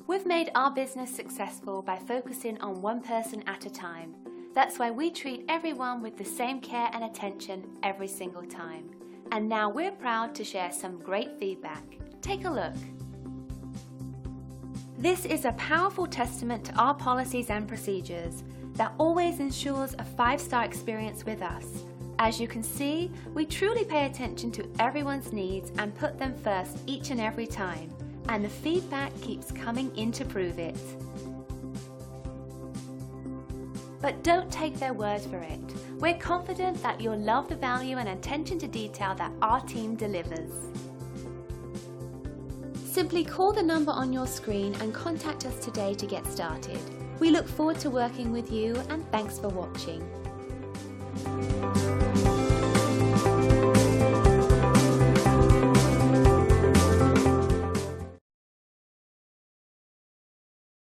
We've made our business successful by focusing on one person at a time. That's why we treat everyone with the same care and attention every single time. And now we're proud to share some great feedback. Take a look. This is a powerful testament to our policies and procedures that always ensures a 5-star experience with us. As you can see, we truly pay attention to everyone's needs and put them first each and every time. And the feedback keeps coming in to prove it. But don't take their word for it. We're confident that you'll love the value and attention to detail that our team delivers. Simply call the number on your screen and contact us today to get started. We look forward to working with you, and thanks for watching.